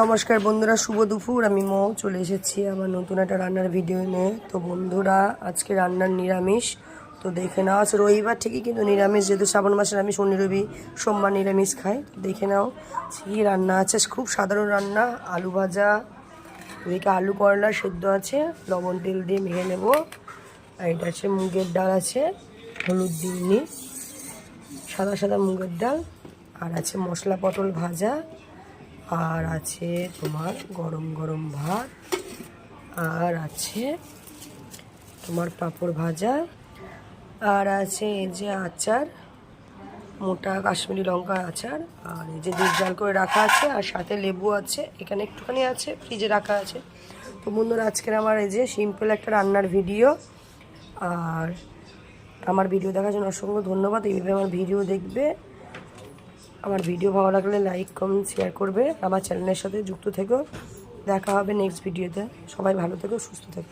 নমস্কার বন্ধুরা, শুভ দুপুর। আমি মৌ চলে এসেছি আমার নতুন একটা রান্নার ভিডিও নিয়ে। তো বন্ধুরা, আজকে রান্নার নিরামিষ। তো দেখে নাও, আজ রবিবার ঠিকই কিন্তু নিরামিষ, যেহেতু শ্রাবণ মাসের আমি শনি রবি সোমবার নিরামিষ খাই। তো দেখে নাও কী রান্না আছে। খুব সাধারণ রান্না, আলু ভাজা, এদিকে আলু করলা সেদ্ধ আছে, লবণ তেল দিয়ে মেখে নেবো। আর এটা আছে মুগের ডাল, আছে হলুদ দিইনি, সাদা সাদা মুগের ডাল। আর আছে মশলা পটল ভাজা, আর আছে তোমার গরম গরম ভাত, আর আছে তোমার পাঁপড় ভাজা, আর আছে এই যে আচার, মোটা কাশ্মীরি লঙ্কা আচার, আর এই যে দুধ জাল করে রাখা আছে, আর সাথে লেবু আছে, এখানে একটুখানি আছে, ফ্রিজে রাখা আছে। তো বন্ধুরা, আজকের আমার এই যে সিম্পল একটা রান্নার ভিডিও। আর আমার ভিডিও দেখার জন্য অসংখ্য ধন্যবাদ। এইভাবে আমার ভিডিও দেখবে। আমার ভিডিও ভালো লাগলে লাইক কমেন্ট শেয়ার করবে। আমার চ্যানেলের সাথে যুক্ত থেকো। দেখা হবে নেক্সট ভিডিওতে। সবাই ভালো থেকো, সুস্থ থেকো।